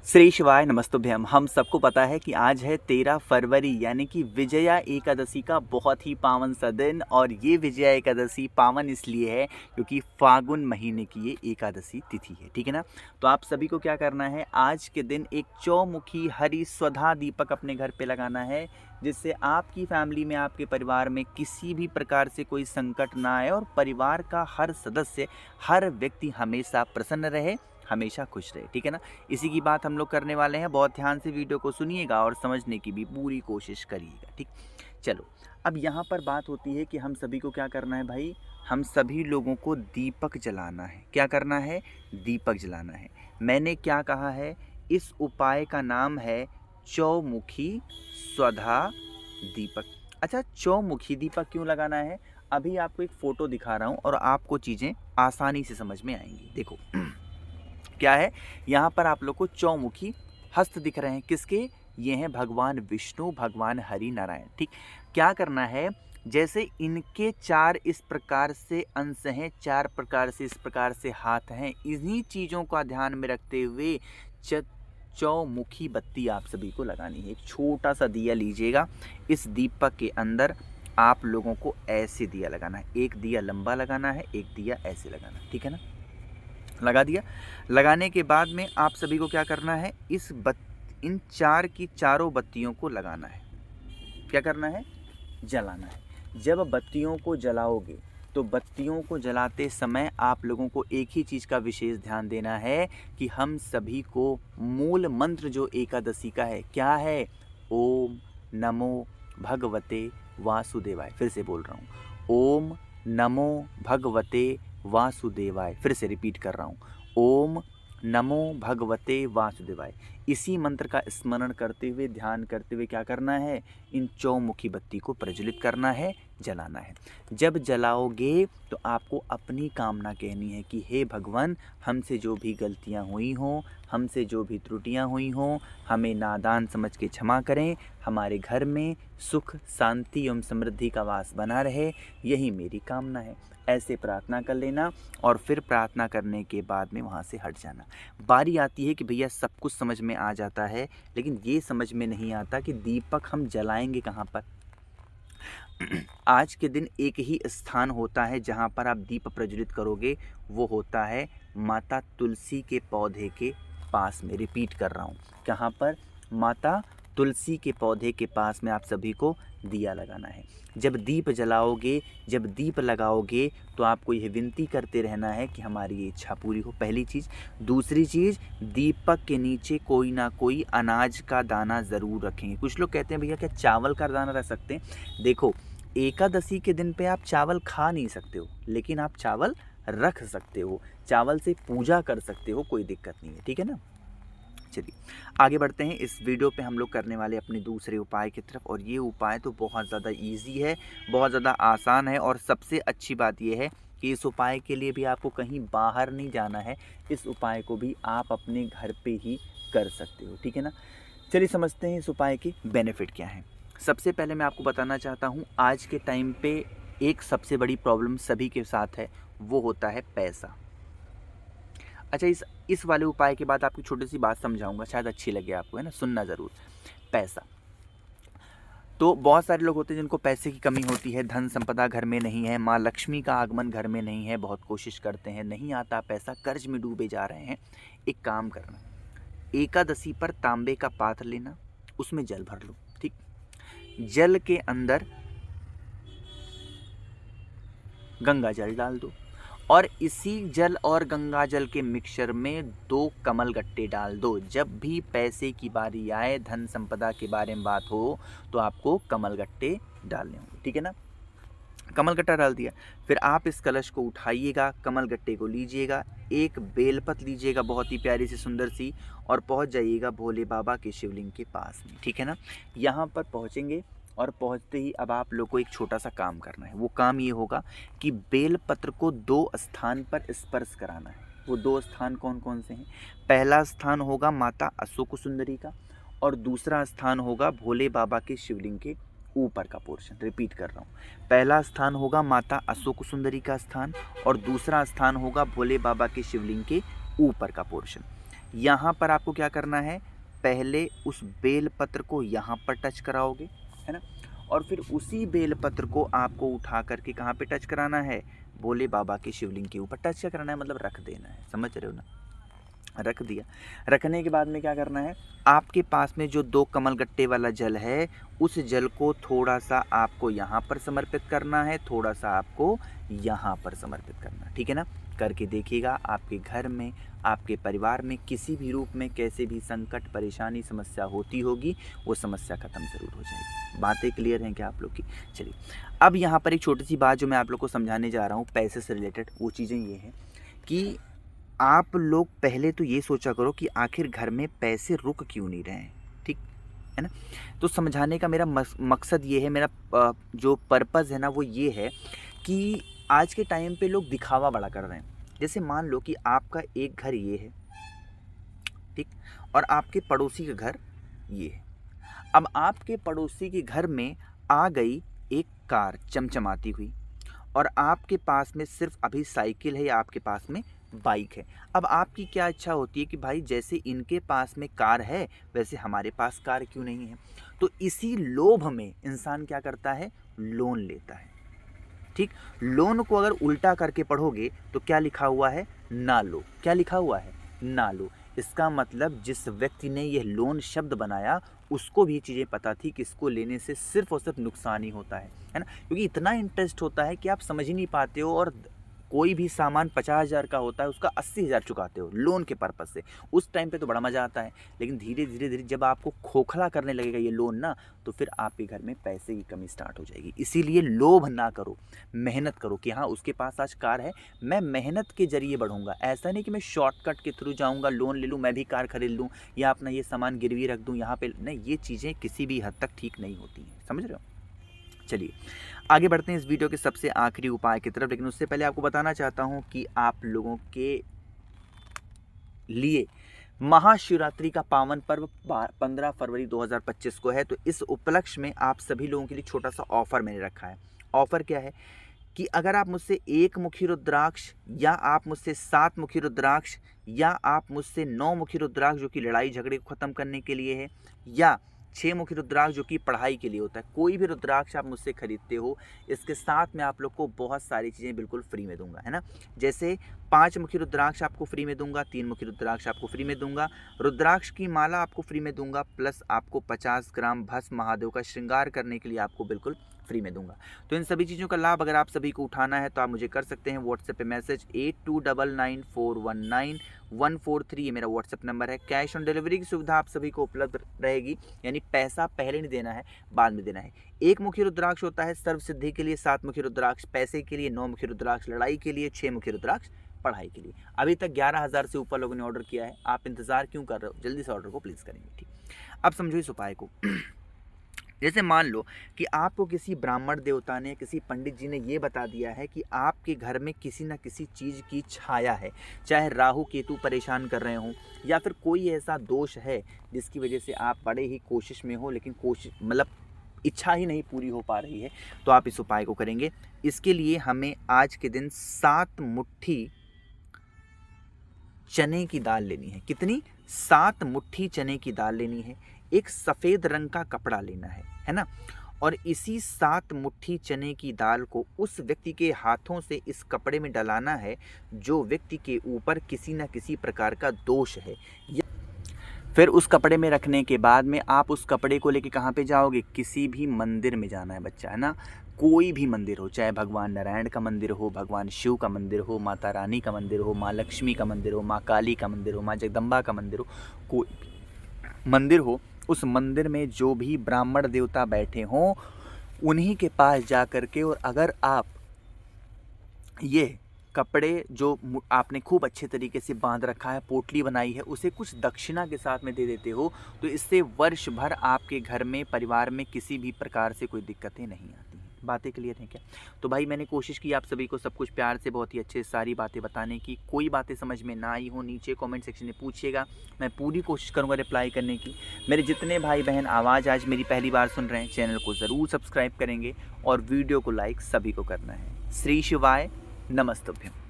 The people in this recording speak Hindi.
श्री शिवाय नमस्तुभ्यम। हम सबको पता है कि आज है 13 फरवरी यानी कि विजया एकादशी का बहुत ही पावन सा दिन। और ये विजया एकादशी पावन इसलिए है क्योंकि फागुन महीने की ये एकादशी तिथि है, ठीक है ना। तो आप सभी को क्या करना है, आज के दिन एक चौमुखी हरि स्वधा दीपक अपने घर पे लगाना है, जिससे आपकी फैमिली में, आपके परिवार में किसी भी प्रकार से कोई संकट ना आए और परिवार का हर सदस्य, हर व्यक्ति हमेशा प्रसन्न रहे, हमेशा खुश रहे, ठीक है ना। इसी की बात हम लोग करने वाले हैं। बहुत ध्यान से वीडियो को सुनिएगा और समझने की भी पूरी कोशिश करिएगा, ठीक। चलो, अब यहाँ पर बात होती है कि हम सभी को क्या करना है भाई, हम सभी लोगों को दीपक जलाना है। क्या करना है? दीपक जलाना है। मैंने क्या कहा है, इस उपाय का नाम है चौमुखी स्वधा दीपक। अच्छा, चौमुखी दीपक क्यों लगाना है? अभी आपको एक फ़ोटो दिखा रहा हूँ और आपको चीज़ें आसानी से समझ में आएंगी। देखो क्या है, यहाँ पर आप लोग को चौमुखी हस्त दिख रहे हैं। किसके? ये हैं भगवान विष्णु, भगवान हरि नारायण, ठीक। क्या करना है, जैसे इनके चार इस प्रकार से अंश हैं, चार प्रकार से इस प्रकार से हाथ हैं, इन्हीं चीज़ों का ध्यान में रखते हुए चौमुखी बत्ती आप सभी को लगानी है। एक छोटा सा दिया लीजिएगा, इस दीपक के अंदर आप लोगों को ऐसे दिया लगाना है। एक दिया लंबा लगाना है, एक दिया ऐसे लगाना है, ठीक है ना। लगा दिया। लगाने के बाद में आप सभी को क्या करना है, इन चार की चारों बत्तियों को लगाना है। क्या करना है? जलाना है। जब बत्तियों को जलाओगे तो बत्तियों को जलाते समय आप लोगों को एक ही चीज़ का विशेष ध्यान देना है कि हम सभी को मूल मंत्र जो एकादशी का है, क्या है? ओम नमो भगवते वासुदेवाय। फिर से बोल रहा हूँ, ओम नमो भगवते वासुदेवाय। फिर से रिपीट कर रहा हूँ, ओम नमो भगवते वासुदेवाय। इसी मंत्र का स्मरण करते हुए, ध्यान करते हुए क्या करना है, इन चौमुखी बत्ती को प्रज्वलित करना है, जलाना है। जब जलाओगे तो आपको अपनी कामना कहनी है कि हे भगवान, हमसे जो भी गलतियाँ हुई हों, हमसे जो भी त्रुटियाँ हुई हों, हमें नादान समझ के क्षमा करें। हमारे घर में सुख, शांति एवं समृद्धि का वास बना रहे, यही मेरी कामना है। ऐसे प्रार्थना कर लेना और फिर प्रार्थना करने के बाद में वहाँ से हट जाना। बारी आती है कि भैया सब कुछ समझ में आ जाता है, लेकिन ये समझ में नहीं आता कि दीपक हम जलाएंगे कहाँ पर। आज के दिन एक ही स्थान होता है जहाँ पर आप दीप प्रज्वलित करोगे, वो होता है माता तुलसी के पौधे के पास में। रिपीट कर रहा हूँ, कहाँ पर? माता तुलसी के पौधे के पास में आप सभी को दिया लगाना है। जब दीप जलाओगे, जब दीप लगाओगे तो आपको यह विनती करते रहना है कि हमारी ये इच्छा पूरी हो, पहली चीज़। दूसरी चीज़, दीपक के नीचे कोई ना कोई अनाज का दाना ज़रूर रखेंगे। कुछ लोग कहते हैं भैया क्या चावल का दाना रख सकते हैं? देखो, एकादशी के दिन पे आप चावल खा नहीं सकते हो, लेकिन आप चावल रख सकते हो, चावल से पूजा कर सकते हो, कोई दिक्कत नहीं है, ठीक है ना। चलिए आगे बढ़ते हैं। इस वीडियो पे हम लोग करने वाले अपने दूसरे उपाय की तरफ, और ये उपाय तो बहुत ज़्यादा इजी है, बहुत ज़्यादा आसान है, और सबसे अच्छी बात ये है कि इस उपाय के लिए भी आपको कहीं बाहर नहीं जाना है। इस उपाय को भी आप अपने घर पे ही कर सकते हो, ठीक है ना। चलिए समझते हैं इस उपाय के बेनिफिट क्या हैं। सबसे पहले मैं आपको बताना चाहता हूँ, आज के टाइम पे एक सबसे बड़ी प्रॉब्लम सभी के साथ है, वो होता है पैसा। अच्छा, इस वाले उपाय के बाद आपकी छोटी सी बात समझाऊंगा, शायद अच्छी लगे आपको, है ना, सुनना ज़रूर। पैसा, तो बहुत सारे लोग होते हैं जिनको पैसे की कमी होती है, धन संपदा घर में नहीं है, माँ लक्ष्मी का आगमन घर में नहीं है, बहुत कोशिश करते हैं, नहीं आता पैसा, कर्ज में डूबे जा रहे हैं। एक काम करना, एकादशी पर तांबे का पात्र लेना, उसमें जल भर लो, ठीक। जल के अंदर गंगा जल डाल दो, और इसी जल और गंगा जल के मिक्सचर में 2 कमल गट्टे डाल दो। जब भी पैसे की बारी आए, धन संपदा के बारे में बात हो, तो आपको कमल गट्टे डालने होंगे, ठीक है ना। कमल गट्टा डाल दिया, फिर आप इस कलश को उठाइएगा, कमल गट्टे को लीजिएगा, एक बेलपत लीजिएगा बहुत ही प्यारी सी सुंदर सी, और पहुंच जाइएगा भोले बाबा के शिवलिंग के पास में, ठीक है ना। यहाँ पर पहुँचेंगे, और पहुँचते ही अब आप लोग को एक छोटा सा काम करना है। वो काम ये होगा कि बेलपत्र को 2 स्थान पर स्पर्श कराना है। वो 2 स्थान कौन कौन से हैं? पहला स्थान होगा माता अशोक सुंदरी का, और दूसरा स्थान होगा भोले बाबा के शिवलिंग के ऊपर का पोर्शन। रिपीट कर रहा हूँ, पहला स्थान होगा माता अशोक सुंदरी का स्थान, और दूसरा स्थान होगा भोले बाबा के शिवलिंग के ऊपर का पोर्शन। यहाँ पर आपको क्या करना है, पहले उस बेलपत्र को यहाँ पर टच कराओगे, है ना, और फिर उसी बेलपत्र को आपको उठा करके कहाँ पे टच कराना है, भोले बाबा के शिवलिंग के ऊपर टच कराना है, मतलब रख देना है, समझ रहे हो ना। रख दिया, रखने के बाद में क्या करना है, आपके पास में जो 2 कमलगट्टे वाला जल है, उस जल को थोड़ा सा आपको यहाँ पर समर्पित करना है, थोड़ा सा आपको यहाँ पर समर्पित करना, ठीक है ना। करके देखिएगा आपके घर में, आपके परिवार में किसी भी रूप में कैसे भी संकट, परेशानी, समस्या होती होगी, वो समस्या खत्म ज़रूर हो जाएगी। बातें क्लियर हैं क्या आप लोग की? चलिए, अब यहाँ पर एक छोटी सी बात जो मैं आप लोग को समझाने जा रहा हूँ पैसे से रिलेटेड, वो चीज़ें ये हैं कि आप लोग पहले तो ये सोचा करो कि आखिर घर में पैसे रुक क्यों नहीं रहे हैं, ठीक है ना। तो समझाने का मेरा मकसद ये है, मेरा जो पर्पज़ है ना वो ये है कि आज के टाइम पे लोग दिखावा बड़ा कर रहे हैं। जैसे मान लो कि आपका एक घर ये है, ठीक, और आपके पड़ोसी का घर ये है। अब आपके पड़ोसी के घर में आ गई एक कार चमचमाती हुई, और आपके पास में सिर्फ अभी साइकिल है या आपके पास में बाइक है। अब आपकी क्या इच्छा होती है कि भाई जैसे इनके पास में कार है वैसे हमारे पास कार क्यों नहीं है। तो इसी लोभ में इंसान क्या करता है, लोन लेता है, ठीक। लोन को अगर उल्टा करके पढ़ोगे तो क्या लिखा हुआ है, ना लो। क्या लिखा हुआ है, ना लो। इसका मतलब जिस व्यक्ति ने यह लोन शब्द बनाया उसको भी चीज़ें पता थी कि इसको लेने से सिर्फ और सिर्फ नुकसान ही होता है ना, क्योंकि इतना इंटरेस्ट होता है कि आप समझ ही नहीं पाते हो, और कोई भी सामान 50,000 का होता है उसका 80,000 चुकाते हो लोन के पर्पज़ से। उस टाइम पे तो बड़ा मज़ा आता है, लेकिन धीरे धीरे जब आपको खोखला करने लगेगा ये लोन ना, तो फिर आपके घर में पैसे की कमी स्टार्ट हो जाएगी। इसीलिए लोभ ना करो, मेहनत करो कि हाँ उसके पास आज कार है, मैं मेहनत के जरिए बढ़ूंगा। ऐसा नहीं कि मैं शॉर्टकट के थ्रू जाऊँगा, लोन ले लूँ, मैं भी कार खरीद लूँ या अपना ये सामान गिरवी रख दूँ यहाँ पर, नहीं, ये चीज़ें किसी भी हद तक ठीक नहीं होती हैं, समझ रहे हो। चलिए आगे बढ़ते हैं इस वीडियो के सबसे आखिरी उपाय की तरफ, लेकिन उससे पहले आपको बताना चाहता हूं कि आप लोगों के लिए महाशिवरात्रि का पावन पर्व 15 फरवरी 2025 को है। तो इस उपलक्ष्य में आप सभी लोगों के लिए छोटा सा ऑफर मैंने रखा है। ऑफर क्या है कि अगर आप मुझसे 1 मुखी रुद्राक्ष, या आप मुझसे 7 मुखी रुद्राक्ष, या आप मुझसे 9 मुखी रुद्राक्ष जो कि लड़ाई झगड़े को ख़त्म करने के लिए है, या 6 मुखी रुद्राक्ष जो कि पढ़ाई के लिए होता है, कोई भी रुद्राक्ष आप मुझसे खरीदते हो, इसके साथ में आप लोग को बहुत सारी चीज़ें बिल्कुल फ्री में दूंगा, है ना। जैसे 5 मुखी रुद्राक्ष आपको फ्री में दूंगा, 3 मुखी रुद्राक्ष आपको फ्री में दूंगा, रुद्राक्ष की माला आपको फ्री में दूंगा, प्लस आपको 50 ग्राम भस्म महादेव का श्रृंगार करने के लिए आपको बिल्कुल फ्री में दूंगा। तो इन सभी चीज़ों का लाभ अगर आप सभी को उठाना है तो आप मुझे कर सकते हैं व्हाट्सएप पे मैसेज 8299419143, ये मेरा व्हाट्सएप नंबर है। कैश ऑन डिलीवरी की सुविधा आप सभी को उपलब्ध रहेगी, यानी पैसा पहले नहीं देना है, बाद में देना है। 1 मुखी रुद्राक्ष होता है सर्व सिद्धि के लिए, 7 मुखी रुद्राक्ष पैसे के लिए, 9 मुखी रुद्राक्ष लड़ाई के लिए, 6 मुखी रुद्राक्ष पढ़ाई के लिए। अभी तक 11,000 से ऊपर लोगों ने ऑर्डर किया है, आप इंतजार क्यों कर रहे हो, जल्दी से ऑर्डर को प्लीज़ करेंगे, ठीक। अब समझो इस उपाय को। जैसे मान लो कि आपको किसी ब्राह्मण देवता ने, किसी पंडित जी ने ये बता दिया है कि आपके घर में किसी न किसी चीज़ की छाया है, चाहे राहु केतु परेशान कर रहे हों, या फिर कोई ऐसा दोष है जिसकी वजह से आप बड़े ही कोशिश में हो, लेकिन कोशिश मतलब इच्छा ही नहीं पूरी हो पा रही है, तो आप इस उपाय को करेंगे। इसके लिए हमें आज के दिन 7 मुट्ठी चने की दाल लेनी है। कितनी? 7 मुट्ठी चने की दाल लेनी है। एक सफ़ेद रंग का कपड़ा लेना है ना, और इसी 7 मुट्ठी चने की दाल को उस व्यक्ति के हाथों से इस कपड़े में डलाना है जो व्यक्ति के ऊपर किसी न किसी प्रकार का दोष है। फिर उस कपड़े में रखने के बाद में आप उस कपड़े को लेके कहाँ पे जाओगे, किसी भी मंदिर में जाना है बच्चा, है ना। कोई भी मंदिर हो, चाहे भगवान नारायण का मंदिर हो, भगवान शिव का मंदिर हो, माता रानी का मंदिर हो, माँ लक्ष्मी का मंदिर हो, माँ काली का मंदिर हो, माँ जगदम्बा का मंदिर हो, कोई मंदिर हो, उस मंदिर में जो भी ब्राह्मण देवता बैठे हों उन्हीं के पास जा कर के, और अगर आप ये कपड़े जो आपने खूब अच्छे तरीके से बांध रखा है, पोटली बनाई है, उसे कुछ दक्षिणा के साथ में दे देते हो, तो इससे वर्ष भर आपके घर में, परिवार में किसी भी प्रकार से कोई दिक्कतें नहीं आती हैं। बातें क्लियर हैं क्या? तो भाई मैंने कोशिश की आप सभी को सब कुछ प्यार से, बहुत ही अच्छे सारी बातें बताने की। कोई बातें समझ में ना आई हो नीचे कमेंट सेक्शन में पूछिएगा, मैं पूरी कोशिश करूँगा रिप्लाई करने की। मेरे जितने भाई बहन आवाज़ आज मेरी पहली बार सुन रहे हैं, चैनल को ज़रूर सब्सक्राइब करेंगे और वीडियो को लाइक सभी को करना है। श्री शिवाय नमस्तुभ्यम।